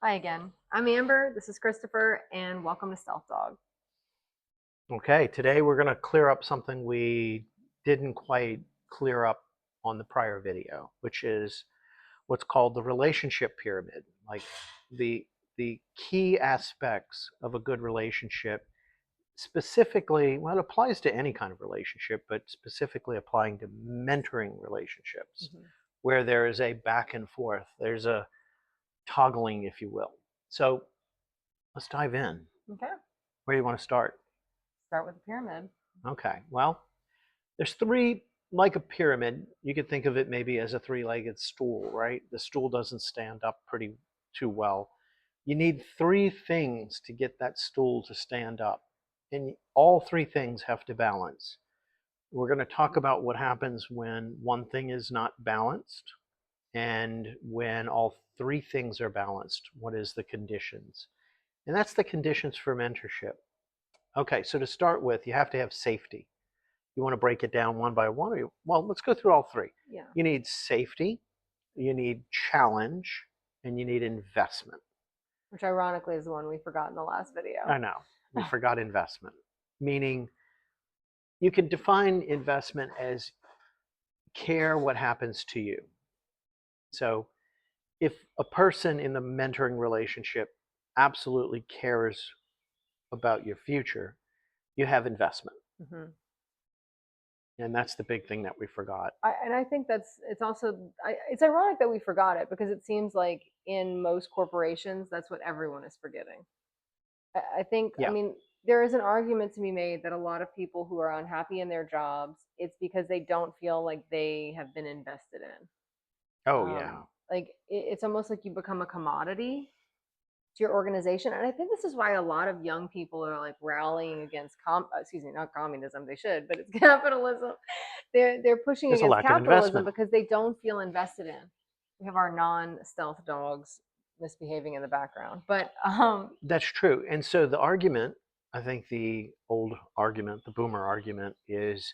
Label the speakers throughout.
Speaker 1: Hi again. I'm Amber. This is Christopher, and welcome to Stealth Dog.
Speaker 2: Okay, today we're going to clear up something we didn't quite clear up on the prior video, which is what's called the relationship pyramid. Like the the key aspects of a good relationship, specifically, well, it applies to any kind of relationship, but specifically applying to mentoring relationships,
Speaker 1: Mhm.
Speaker 2: where there is a back and forth, there's a toggling, if you will. So let's dive in.
Speaker 1: Okay.
Speaker 2: Where do you want to start?
Speaker 1: Start with the pyramid.
Speaker 2: Okay, well, there's three, like a pyramid. You could think of it maybe as a three-legged stool, right? The stool doesn't stand up pretty too well. You need three things to get that stool to stand up. And all three things have to balance. We're going to talk about what happens when one thing is not balanced and when all three things are balanced. What is the conditions? And that's the conditions for mentorship. Okay, so to start with, you have to have safety. You want to break it down one by one? Well, let's go through all three.
Speaker 1: Yeah.
Speaker 2: You need safety, you need challenge, and you need investment.
Speaker 1: Which ironically is the one we forgot in the last video.
Speaker 2: I know, we forgot investment, meaning you can define investment as care what happens to you. So if a person in the mentoring relationship absolutely cares about your future, you have investment.
Speaker 1: hmm
Speaker 2: And that's the big thing that we forgot.
Speaker 1: and I think it's also it's ironic that we forgot it because it seems like in most corporations that's what everyone is forgetting. I think I
Speaker 2: Yeah.
Speaker 1: mean there is an argument to be made that a lot of people who are unhappy in their jobs, it's because they don't feel like they have been invested in.
Speaker 2: Oh, yeah.
Speaker 1: Like it's almost like you become a commodity to your organization. And I think this is why a lot of young people are like rallying against excuse me, not communism, they should, but it's capitalism. They're pushing
Speaker 2: There's a
Speaker 1: against
Speaker 2: lack of
Speaker 1: capitalism
Speaker 2: investment.
Speaker 1: because they don't feel invested in. We have our non-stealth dogs misbehaving in the background. But
Speaker 2: That's true. And so the argument, I think the old argument, the boomer argument, is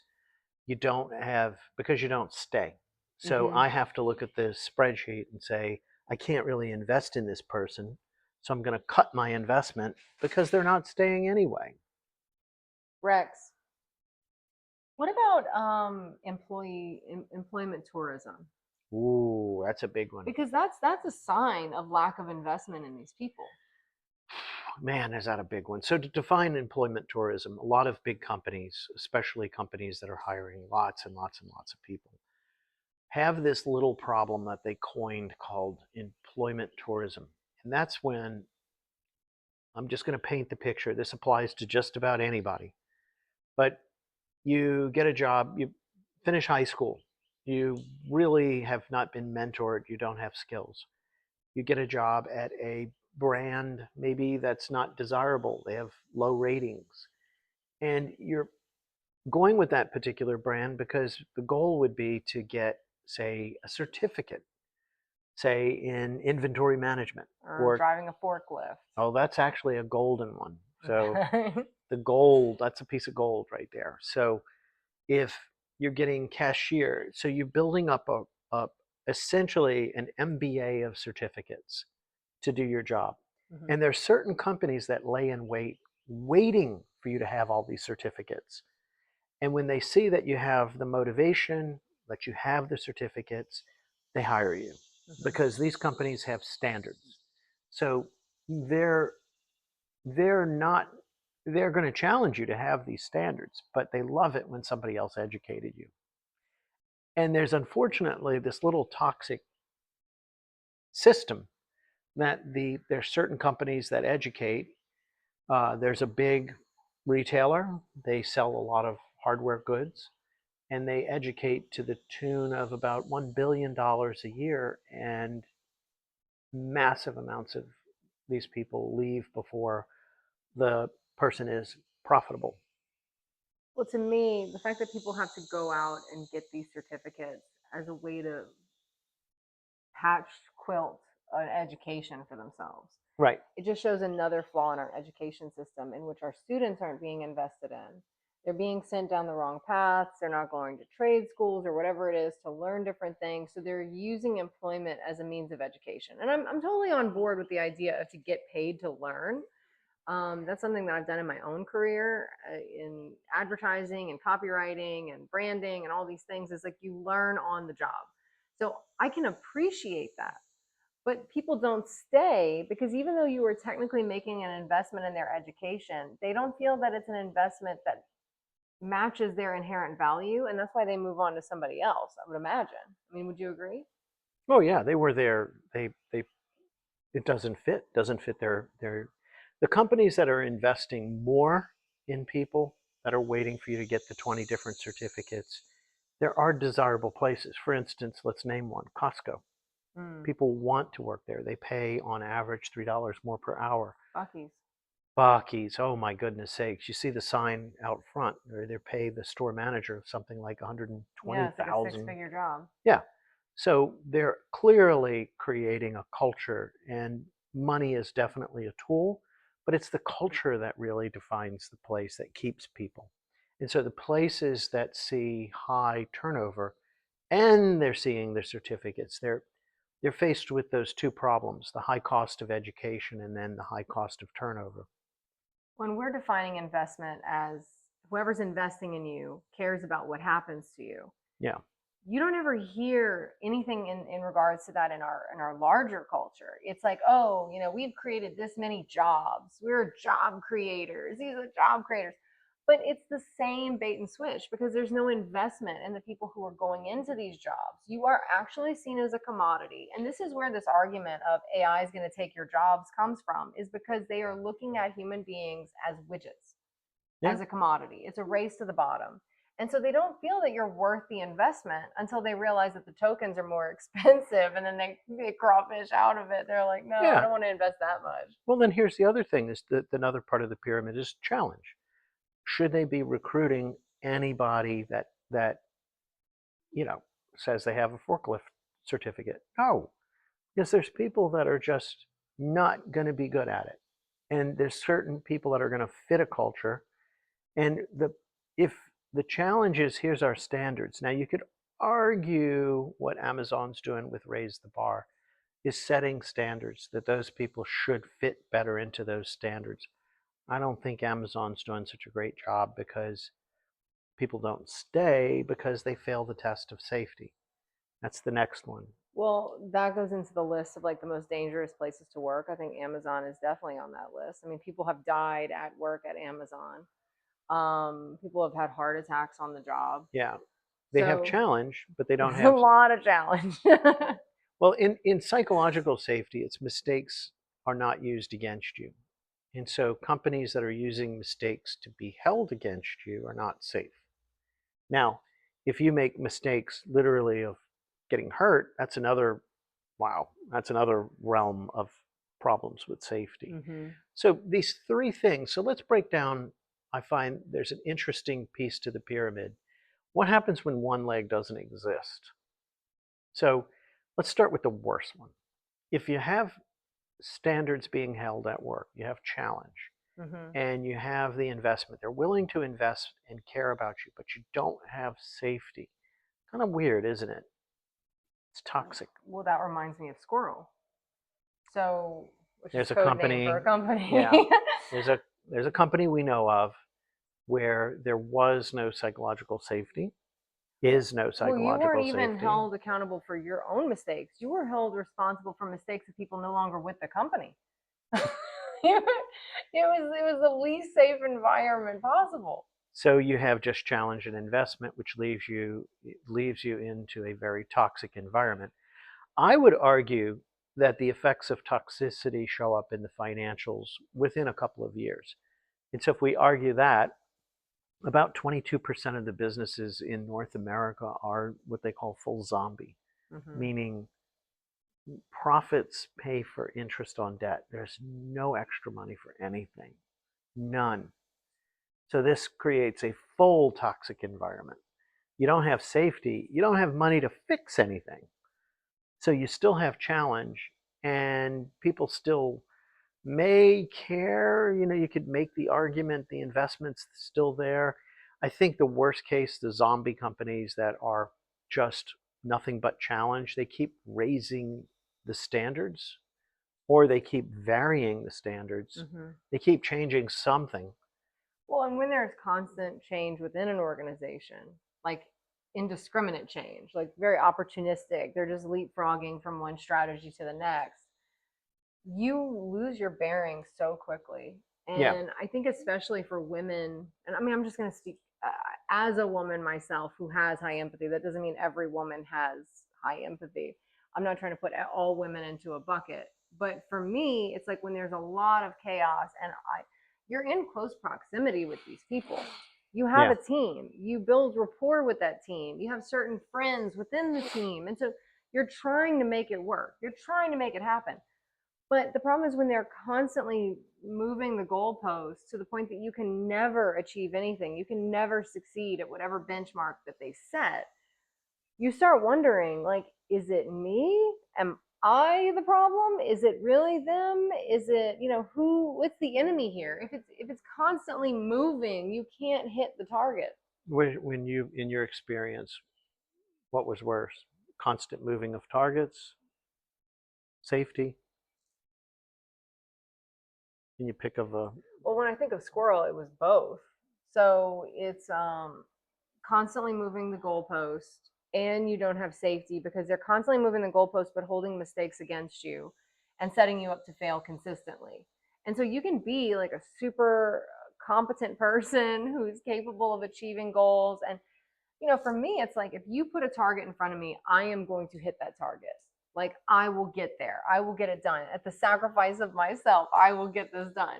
Speaker 2: you don't have, because you don't stay. So
Speaker 1: mhm.
Speaker 2: I have to look at this spreadsheet and say, I can't really invest in this person. So I'm going to cut my investment because they're not staying anyway.
Speaker 1: Rex, what about employment tourism?
Speaker 2: Ooh, that's a big one.
Speaker 1: Because that's a sign of lack of investment in these people.
Speaker 2: Man, is that a big one. So to define employment tourism, a lot of big companies, especially companies that are hiring lots and lots and lots of people, have this little problem that they coined called employment tourism. And that's when I'm just going to paint the picture. This applies to just about anybody. But you get a job, you finish high school, you really have not been mentored, you don't have skills. You get a job at a brand maybe that's not desirable, they have low ratings. And you're going with that particular brand because the goal would be to get, say, a certificate, say in inventory management,
Speaker 1: Or
Speaker 2: or
Speaker 1: driving a forklift.
Speaker 2: oh, that's actually a golden one. So
Speaker 1: Okay.
Speaker 2: the gold, that's a piece of gold right there. So if you're getting cashier, so you're building up a essentially an MBA of certificates to do your job.
Speaker 1: Mhm.
Speaker 2: And there's certain companies that lay in wait, waiting for you to have all these certificates. And when they see that you have the motivation, that you have the certificates, they hire you
Speaker 1: Mhm.
Speaker 2: because these companies have standards. So they're they're not they're going to challenge you to have these standards, but they love it when somebody else educated you. And there's unfortunately this little toxic system that there's certain companies that educate. There's a big retailer. They sell a lot of hardware goods, and they educate to the tune of about $1 billion a year, and massive amounts of these people leave before the person is profitable.
Speaker 1: Well, to me, the fact that people have to go out and get these certificates as a way to patch quilt an education for themselves,
Speaker 2: Right.
Speaker 1: it just shows another flaw in our education system in which our students aren't being invested in. They're being sent down the wrong paths. They're not going to trade schools or whatever it is to learn different things. So they're using employment as a means of education. And I'm totally on board with the idea of to get paid to learn. That's something that I've done in my own career in advertising and copywriting and branding and all these things. Is like you learn on the job. So I can appreciate that. But people don't stay because even though you were technically making an investment in their education, they don't feel that it's an investment that matches their inherent value. And that's why they move on to somebody else, I would imagine. I mean, would you agree?
Speaker 2: Oh yeah, they were there. They it doesn't fit their the companies that are investing more in people that are waiting for you to get the 20 different certificates. There are desirable places. For instance, let's name one, Costco.
Speaker 1: Mm,
Speaker 2: People want to work there. They pay on average $3 more per hour.
Speaker 1: Bucky's.
Speaker 2: Bucky's, oh my goodness sakes. You see the sign out front, or they pay the store manager something like
Speaker 1: Yeah, it's like a
Speaker 2: 120,000.
Speaker 1: six-figure job.
Speaker 2: Yeah. So they're clearly creating a culture, and money is definitely a tool, but it's the culture that really defines the place that keeps people. And so the places that see high turnover and they're seeing their certificates, they're faced with those two problems, the high cost of education and then the high cost of turnover.
Speaker 1: When we're defining investment as whoever's investing in you cares about what happens to you,
Speaker 2: Yeah.
Speaker 1: you don't ever hear anything in regards to that in our larger culture. It's like, oh, we've created this many jobs. We're job creators. These are job creators. But it's the same bait and switch because there's no investment in the people who are going into these jobs. You are actually seen as a commodity. And this is where this argument of AI is going to take your jobs comes from, is because they are looking at human beings as widgets,
Speaker 2: Yeah.
Speaker 1: as a commodity. It's a race to the bottom. And so they don't feel that you're worth the investment until they realize that the tokens are more expensive, and then they crawfish out of it. They're like, no, I
Speaker 2: Yeah.
Speaker 1: don't want to invest that much.
Speaker 2: Well, then here's the other thing is that another part of the pyramid is challenge. Should they be recruiting anybody that you know says they have a forklift certificate? No, because there's people that are just not going to be good at it, and there's certain people that are going to fit a culture. And if the challenge is here's our standards. Now you could argue what Amazon's doing with Raise the Bar is setting standards that those people should fit better into those standards. I don't think Amazon's doing such a great job because people don't stay because they fail the test of safety. That's the next one.
Speaker 1: Well, that goes into the list of like the most dangerous places to work. I think Amazon is definitely on that list. I mean, people have died at work at Amazon. People have had heart attacks on the job.
Speaker 2: Yeah. They have
Speaker 1: So
Speaker 2: challenge, but they don't
Speaker 1: it's a
Speaker 2: have.
Speaker 1: lot of challenge.
Speaker 2: Well, in psychological safety, it's mistakes are not used against you. And so companies that are using mistakes to be held against you are not safe. Now, if you make mistakes literally of getting hurt, that's another realm of problems with safety.
Speaker 1: Mm-hmm.
Speaker 2: So these three things, so let's break down. I find there's an interesting piece to the pyramid. What happens when one leg doesn't exist? So let's start with the worst one. If you have standards being held at work, you have challenge,
Speaker 1: Mm-hmm.
Speaker 2: and you have the investment. They're willing to invest and care about you, but you don't have safety. Kind of weird, isn't it? It's toxic.
Speaker 1: Well, that reminds me of Squirrel. So, which is
Speaker 2: There's a
Speaker 1: code name for
Speaker 2: company,
Speaker 1: a company.
Speaker 2: yeah, there's a there's a company we know of where there was no psychological safety, is no
Speaker 1: Well, you weren't
Speaker 2: psychological
Speaker 1: even
Speaker 2: safety.
Speaker 1: held accountable for your own mistakes. You were held responsible for mistakes of people no longer with the company. It was the least safe environment possible.
Speaker 2: So you have just challenge and investment, which leaves you into a very toxic environment. I would argue that the effects of toxicity show up in the financials within a couple of years. And so if we argue that, about 22% of the businesses in North America are what they call full zombie,
Speaker 1: Mm-hmm.
Speaker 2: meaning profits pay for interest on debt. There's no extra money for anything, none. So this creates a full toxic environment. You don't have safety, you don't have money to fix anything. So you still have challenge, and people still may care. You could make the argument the investment's still there. I think the worst case, the zombie companies that are just nothing but challenge, they keep raising the standards or they keep varying the standards.
Speaker 1: Hmm.
Speaker 2: They keep changing something.
Speaker 1: Well, and when there's constant change within an organization, like indiscriminate change, like very opportunistic, they're just leapfrogging from one strategy to the next, you lose your bearings so quickly.
Speaker 2: Yeah.
Speaker 1: And I think, especially for women, and I mean, I'm just going to speak as a woman myself who has high empathy. That doesn't mean every woman has high empathy. I'm not trying to put all women into a bucket. But for me, it's like when there's a lot of chaos and you're in close proximity with these people. You have
Speaker 2: Yeah.
Speaker 1: a team, you build rapport with that team, you have certain friends within the team. And so you're trying to make it work, you're trying to make it happen. But the problem is when they're constantly moving the goalposts to the point that you can never achieve anything, you can never succeed at whatever benchmark that they set, you start wondering, like, is it me? Am I the problem? Is it really them? Is it, what's the enemy here? If it's constantly moving, you can't hit the target.
Speaker 2: When you, in your experience, what was worse? Constant moving of targets, safety? Can you pick of a?
Speaker 1: Well, when I think of squirrel, it was both. So it's constantly moving the goalpost, and you don't have safety because they're constantly moving the goalpost but holding mistakes against you and setting you up to fail consistently. And so you can be like a super competent person who's capable of achieving goals. And for me, it's like, if you put a target in front of me, I am going to hit that target. Like, I will get there, I will get it done at the sacrifice of myself. I will get this done.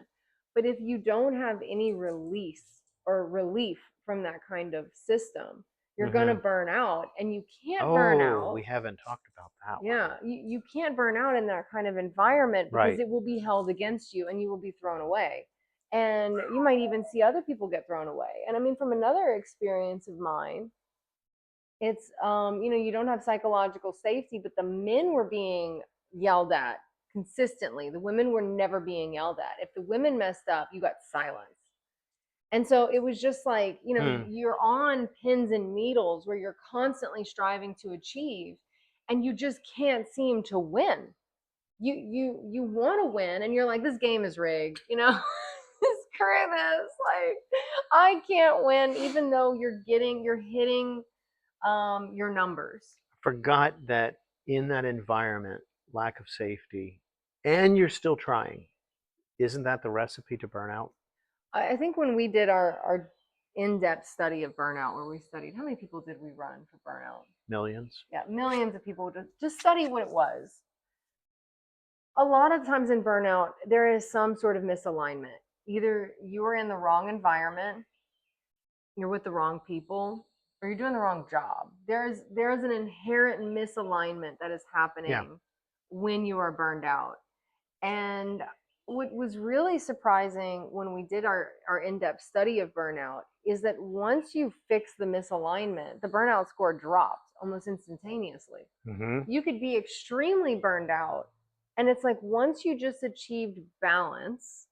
Speaker 1: But if you don't have any release or relief from that kind of system, you're going to
Speaker 2: Mm-hmm.
Speaker 1: burn out. And you can't burn
Speaker 2: Oh,
Speaker 1: out.
Speaker 2: we haven't talked about that one.
Speaker 1: Yeah, you can't burn out in that kind of environment because
Speaker 2: Right.
Speaker 1: it will be held against you and you will be thrown away. And you might even see other people get thrown away. And I mean, from another experience of mine, it's you don't have psychological safety, but the men were being yelled at consistently. The women were never being yelled at. If the women messed up, you got silence. And so it was just like,
Speaker 2: Hmm.
Speaker 1: you're on pins and needles where you're constantly striving to achieve, and you just can't seem to win. You want to win, and you're like, this game is rigged, screw this. Like, I can't win, even though you're hitting your numbers.
Speaker 2: Forgot that in that environment, lack of safety, and you're still trying. Isn't that the recipe to burnout?
Speaker 1: I think when we did our in-depth study of burnout, where we studied how many people did we run for burnout?
Speaker 2: Millions.
Speaker 1: Yeah, millions of people, just study what it was. A lot of times in burnout, there is some sort of misalignment. Either you are in the wrong environment, you're with the wrong people, or you're doing the wrong job. There's an inherent misalignment that is
Speaker 2: Yeah.
Speaker 1: happening when you are burned out. And what was really surprising when we did our in-depth study of burnout is that once you fix the misalignment, the burnout score drops almost instantaneously.
Speaker 2: Mm-hmm.
Speaker 1: You could be extremely burned out. And it's like, once you just achieved balance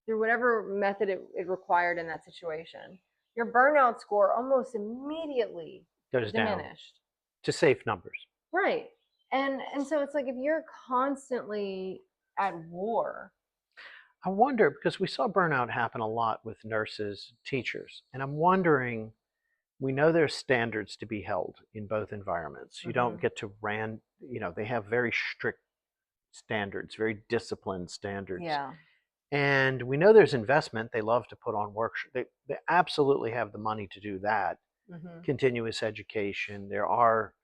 Speaker 1: through whatever method it required in that situation, your burnout score almost immediately
Speaker 2: Goes down
Speaker 1: diminished.
Speaker 2: to safe numbers.
Speaker 1: Right. And so it's like, if you're constantly at war.
Speaker 2: I wonder because we saw burnout happen a lot with nurses, teachers, and I'm wondering. We know there's standards to be held in both environments. You don't
Speaker 1: Mm-hmm.
Speaker 2: get to they have very strict standards, very disciplined standards.
Speaker 1: Yeah.
Speaker 2: And we know there's investment. They love to put on workshops. They absolutely have the money to do that.
Speaker 1: Mm-hmm.
Speaker 2: Continuous education. There are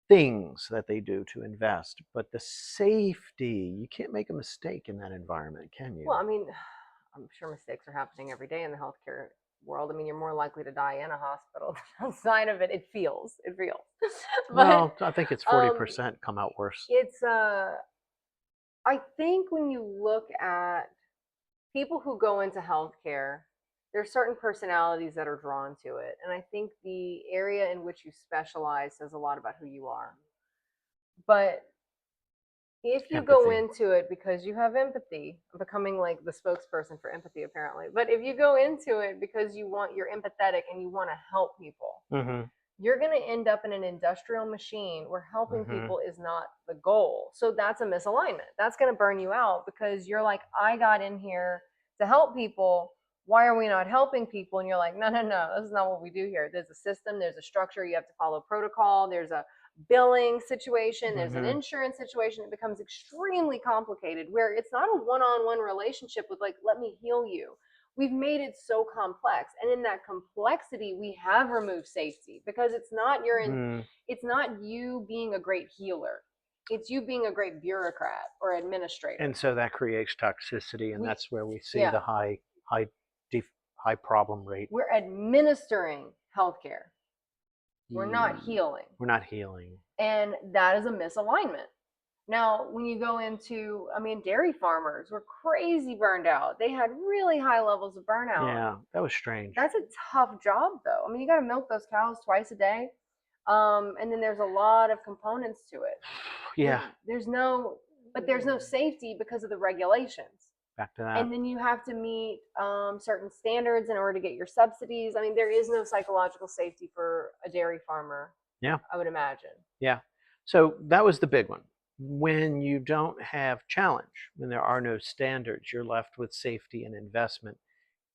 Speaker 2: things that they do to invest, but the safety, you can't make a mistake in that environment, can you?
Speaker 1: Well, I mean, I'm sure mistakes are happening every day in the healthcare world. I mean, you're more likely to die in a hospital than outside of it. It feels. But
Speaker 2: Well, I think it's
Speaker 1: um
Speaker 2: 40% come out worse.
Speaker 1: it's I think when you look at people who go into healthcare, there's certain personalities that are drawn to it. And I think the area in which you specialize says a lot about who you are. But If you go
Speaker 2: empathy.
Speaker 1: into it because you have empathy, I'm becoming like the spokesperson for empathy apparently. But if you go into it because you're empathetic and you want to help people,
Speaker 2: Mm-hmm.
Speaker 1: you're going to end up in an industrial machine where helping
Speaker 2: Mm-hmm.
Speaker 1: people is not the goal. So that's a misalignment. That's going to burn you out because you're like, I got in here to help people. Why are we not helping people? And you're like, no, no, no, this is not what we do here. There's a system, there's a structure, you have to follow protocol, there's a billing situation, there's an
Speaker 2: Mm-hmm.
Speaker 1: insurance situation. It becomes extremely complicated where it's not a one-on-one relationship with like, let me heal you. We've made it so complex, and in that complexity we have removed safety because
Speaker 2: Mm.
Speaker 1: it's not you being a great healer, it's you being a great bureaucrat or administrator.
Speaker 2: And so that creates toxicity, and
Speaker 1: we
Speaker 2: that's where we see the
Speaker 1: yeah,
Speaker 2: high, high problem rate.
Speaker 1: we're administering healthcare, we're not healing,
Speaker 2: We're not healing.
Speaker 1: and that is a misalignment. Now, when you go into, I mean, dairy farmers were crazy burned out. They had really high levels of burnout.
Speaker 2: Yeah, that was strange.
Speaker 1: That's a tough job, though. I mean, you got to milk those cows twice a day. And then there's a lot of components to it.
Speaker 2: Yeah,
Speaker 1: There's no, but there's no safety because of the regulations.
Speaker 2: back to that.
Speaker 1: And then you have to meet certain standards in order to get your subsidies. I mean, there is no psychological safety for a dairy farmer,
Speaker 2: Yeah,
Speaker 1: I would imagine.
Speaker 2: yeah. So that was the big one. When you don't have challenge, when there are no standards, you're left with safety and investment.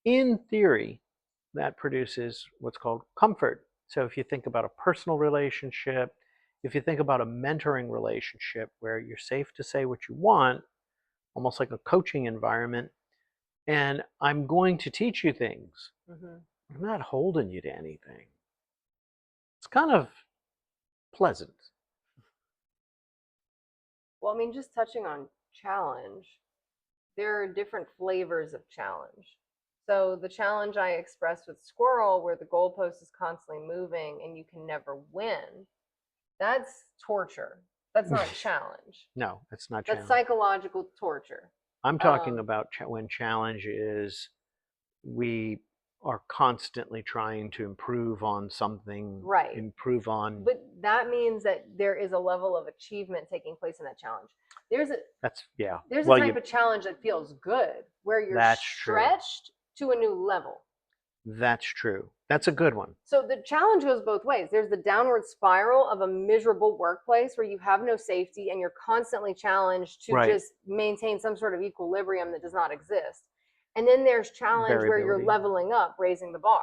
Speaker 2: In theory, that produces what's called comfort. So if you think about a personal relationship, if you think about a mentoring relationship where you're safe to say what you want, almost like a coaching environment, and I'm going to teach you things.
Speaker 1: Mm-hmm.
Speaker 2: I'm not holding you to anything. It's kind of pleasant.
Speaker 1: Well, I mean, just touching on challenge, there are different flavors of challenge. So the challenge I expressed with squirrel, where the goalpost is constantly moving and you can never win, that's torture. That's not challenge.
Speaker 2: No, it's not
Speaker 1: That's
Speaker 2: challenge.
Speaker 1: psychological torture.
Speaker 2: I'm talking about when challenge is we are constantly trying to improve on something,
Speaker 1: Right.
Speaker 2: improve on.
Speaker 1: But that means that there is a level of achievement taking place in that challenge. There's a
Speaker 2: That's yeah.
Speaker 1: there's a
Speaker 2: Well,
Speaker 1: type of challenge that feels good where you're
Speaker 2: that's true.
Speaker 1: stretched to a new level.
Speaker 2: That's true. That's a good one.
Speaker 1: So the challenge goes both ways. There's the downward spiral of a miserable workplace where you have no safety and you're constantly challenged to
Speaker 2: Right.
Speaker 1: just maintain some sort of equilibrium that does not exist. And then there's challenge where you're
Speaker 2: Variability.
Speaker 1: leveling up, raising the bar.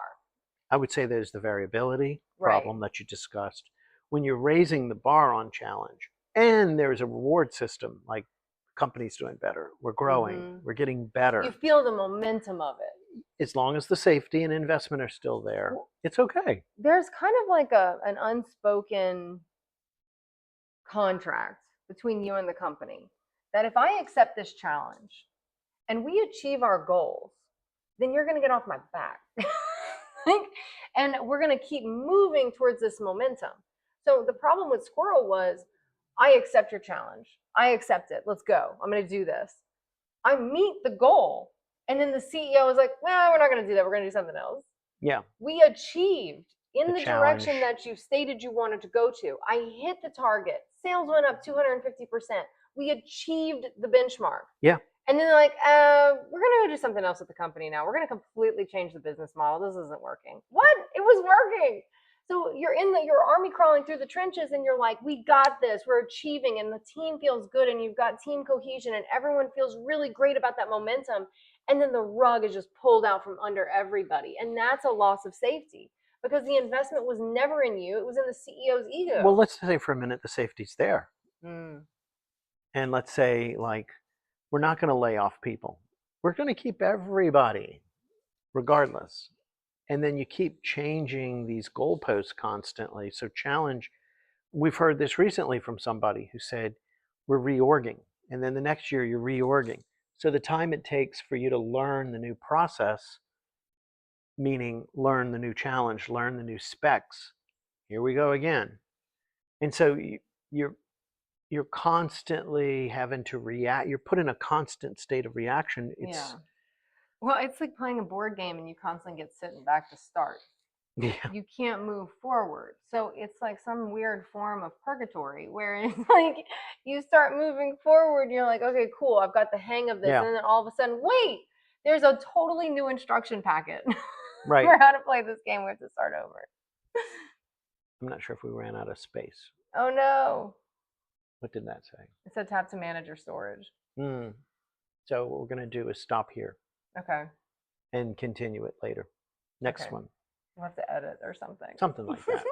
Speaker 2: I would say there's the variability
Speaker 1: Right.
Speaker 2: problem that you discussed. When you're raising the bar on challenge, and there's a reward system, like companies doing better, we're growing, we're getting better.
Speaker 1: You feel the momentum of it.
Speaker 2: As long as the safety and investment are still there, it's okay.
Speaker 1: There's kind of like an unspoken contract between you and the company that if I accept this challenge and we achieve our goals, then you're going to get off my back. And we're going to keep moving towards this momentum. So the problem with Squirrel was, I accept your challenge. I accept it. Let's go. I'm going to do this. I meet the goal. And then the CEO is like, well, we're not going to do that. We're going to do something else.
Speaker 2: Yeah.
Speaker 1: We achieved in the
Speaker 2: challenge.
Speaker 1: direction that you stated you wanted to go to. I hit the target. Sales went up 250%. We achieved the benchmark.
Speaker 2: Yeah.
Speaker 1: And then they're like, we're going to do something else with the company now. We're going to completely change the business model. This isn't working. What? It was working. So you're your army crawling through the trenches and you're like, we got this. We're achieving and the team feels good and you've got team cohesion and everyone feels really great about that momentum. And then the rug is just pulled out from under everybody. And that's a loss of safety because the investment was never in you. It was in the CEO's ego.
Speaker 2: Well, let's say for a minute the safety's there. And let's say, like, we're not going to lay off people. We're going to keep everybody regardless. And then you keep changing these goalposts constantly. So challenge, we've heard this recently from somebody who said, we're reorging. And then the next year you're reorging. So the time it takes for you to learn the new process, meaning learn the new challenge, learn the new specs, here we go again. And so you're constantly having to react. You're put in a constant state of reaction.
Speaker 1: Yeah. Well, it's like playing a board game and you constantly get sitting back to start.
Speaker 2: Yeah.
Speaker 1: you can't move forward. So it's like some weird form of purgatory where it's like you start moving forward, and you're like, okay, cool, I've got the hang of this.
Speaker 2: Yeah.
Speaker 1: And then all of a sudden, wait, there's a totally new instruction packet
Speaker 2: Right.
Speaker 1: for how to play this game. We have to start over.
Speaker 2: I'm not sure if we ran out of space.
Speaker 1: Oh no.
Speaker 2: What did that say?
Speaker 1: It said tap to manage your storage.
Speaker 2: So what we're going to do is stop here
Speaker 1: Okay.
Speaker 2: and continue it later. Next
Speaker 1: Okay.
Speaker 2: one.
Speaker 1: We'll have to edit or something.
Speaker 2: Something like that.